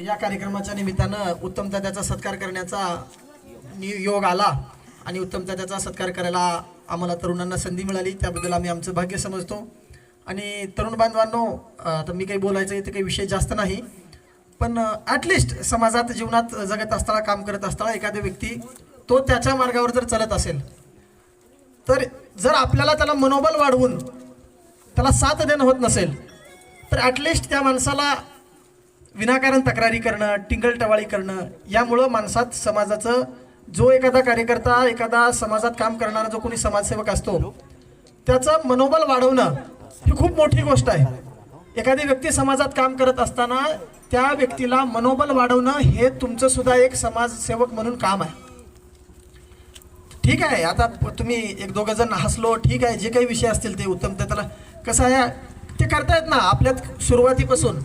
या कार्यक्रमाच्या निमित्तानं उत्तम दादाचा सत्कार करण्याचा योग आला आणि उत्तम दादाचा सत्कार करायला आम्हाला तरुणांना संधी मिळाली, त्याबद्दल आम्ही आमचं भाग्य समजतो। आणि तरुण बांधवांनो, तर मी काही बोलायचं इथे काही विषय जास्त नाही, पण ॲटलिस्ट समाजात जीवनात जगत असताना काम करत असताना एखादा व्यक्ती तो त्याच्या मार्गावर जर चालत असेल तर जर आपल्याला त्याला मनोबल वाढवून त्याला साथ देणं होत नसेल तर ॲटलिस्ट त्या माणसाला विनाकारण तक्रारी करणं, टिंगलटवाळी करणं यामुळं माणसात समाजाचं जो एखादा कार्यकर्ता, एखादा समाजात काम करणारा जो कोणी समाजसेवक असतो त्याचं मनोबल वाढवणं ही खूप मोठी गोष्ट आहे। एखादी व्यक्ती समाजात काम करत असताना त्या व्यक्तीला मनोबल वाढवणं हे तुमचं सुद्धा एक समाजसेवक म्हणून काम आहे। ठीक आहे, आता तुम्ही एक दोघं जण हसलो, ठीक आहे, जे काही विषय असतील ते उत्तम, त्याला कसं आहे ते करतायत ना आपल्यात सुरुवातीपासून।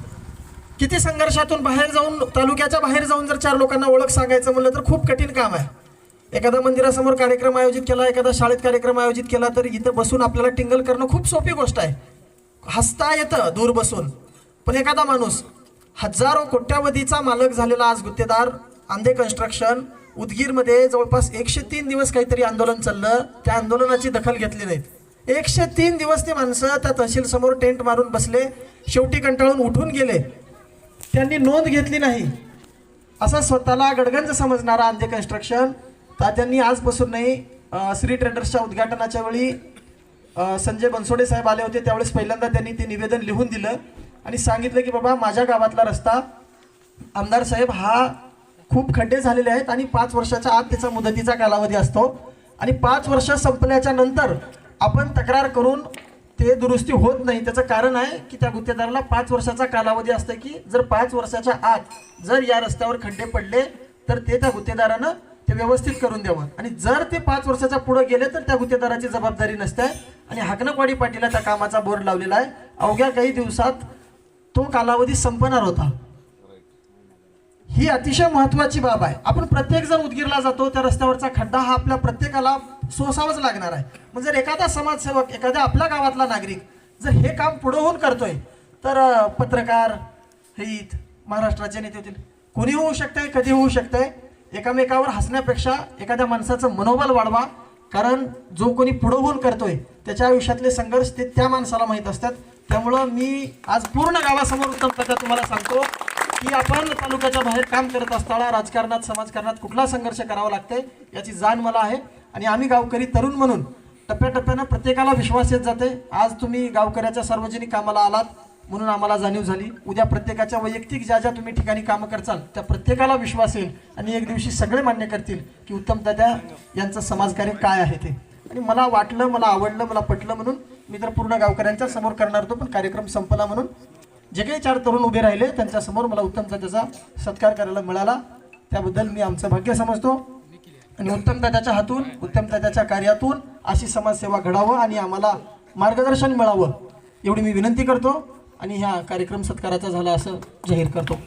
किती संघर्षातून बाहेर जाऊन, तालुक्याच्या बाहेर जाऊन जर 4 लोकांना ओळख सांगायचं म्हणलं तर खूप कठीण काम आहे। एखादा मंदिरासमोर कार्यक्रम आयोजित केला, एखादा शाळेत कार्यक्रम आयोजित केला तर इथं बसून आपल्याला टिंगल करणं खूप सोपी गोष्ट आहे, हसता येतं दूर बसून। पण एखादा माणूस हजारो कोट्यावधीचा मालक झालेला आज गुत्तेदार, आंधे कन्स्ट्रक्शन, उदगीरमध्ये जवळपास 103 दिवस काहीतरी आंदोलन चाललं, त्या आंदोलनाची दखल घेतली नाहीत। 103 दिवस ते माणसं त्या तहसील समोर टेंट मारून बसले, शेवटी कंटाळून उठून गेले, त्यांनी नोंद घेतली नाही। असं स्वतःला गडगंज समजणारा आंधे कन्स्ट्रक्शन तात्यांनी आजपासून नाही, श्री ट्रेडर्सच्या उद्घाटनाच्या वेळी संजय बनसोडे साहेब आले होते, त्यावेळेस पहिल्यांदा त्यांनी ते निवेदन लिहून दिलं आणि सांगितलं की बाबा माझ्या गावातला रस्ता आमदार साहेब हा खूप खड्डे झालेले आहेत आणि 5 वर्षाच्या आत त्याचा मुदतीचा कालावधी असतो आणि 5 वर्ष संपल्याच्या नंतर आपण तक्रार करून ते दुरुस्ती होत नाही। त्याचं कारण आहे की त्या गुत्तेदाराला 5 वर्षाचा कालावधी असतं की जर 5 वर्षाच्या आत जर या रस्त्यावर खड्डे पडले तर ते त्या गुत्तेदारानं ते व्यवस्थित करून द्यावं आणि जर ते 5 वर्षाच्या पुढे गेले तर त्या गुत्तेदाराची जबाबदारी नसते। आणि हाकनकवाडी पाटीला त्या कामाचा बोर्ड लावलेला आहे, अवघ्या काही दिवसात तो कालावधी संपणार होता। ही अतिशय महत्त्वाची बाब आहे। आपण प्रत्येक जण उदगीरला जातो, त्या रस्त्यावरचा खड्डा हा आपल्या प्रत्येकाला सोसावाच लागणार आहे। म्हणजे जर एखादा समाजसेवक, एखाद्या आपल्या गावातला नागरिक जर हे काम पुढे होऊन करतोय तर पत्रकार, हित, महाराष्ट्राचे नेते होतील, कोणी होऊ शकतंय, कधी होऊ शकतंय। एकामेकावर हसण्यापेक्षा एखाद्या माणसाचं मनोबल वाढवा, कारण जो कोणी पुढे होऊन करतोय त्याच्या आयुष्यातले संघर्ष ते त्या माणसाला माहीत असतात। त्यामुळं मी आज पूर्ण गावासमोर उत्तम प्रकारे तुम्हाला सांगतो की आपण तालुक्याच्या बाहेर काम करत असताना राजकारणात, समाजकारणात कुठला संघर्ष करावा लागतंय याची जाण मला आहे। आणि आम्ही गावकरी तरुण म्हणून टप्प्याटप्प्यानं प्रत्येकाला विश्वास येत जाते। आज तुम्ही गावकऱ्याच्या सार्वजनिक कामाला आलात म्हणून आम्हाला जाणीव झाली, उद्या प्रत्येकाच्या वैयक्तिक ज्या ज्या तुम्ही ठिकाणी कामं करचाल त्या प्रत्येकाला विश्वास येईल आणि एक दिवशी सगळे मान्य करतील की उत्तम दादा यांचं समाजकार्य काय आहे ते। आणि मला वाटलं, मला आवडलं, मला पटलं म्हणून मी तर पूर्ण गावकऱ्यांच्या समोर करणार होतो, पण कार्यक्रम संपला म्हणून जे काही 4 तरुण उभे राहिले त्यांच्यासमोर मला उत्तम दादाचा सत्कार करायला मिळाला, त्याबद्दल मी आमचं भाग्य समजतो। आणि उत्तम दादाच्या हातून, उत्तम दादाच्या कार्यातून अशी समाजसेवा घडावं आणि आम्हाला मार्गदर्शन मिळावं एवढी मी विनंती करतो आणि ह्या कार्यक्रम सत्काराचा झाला असं जाहीर करतो।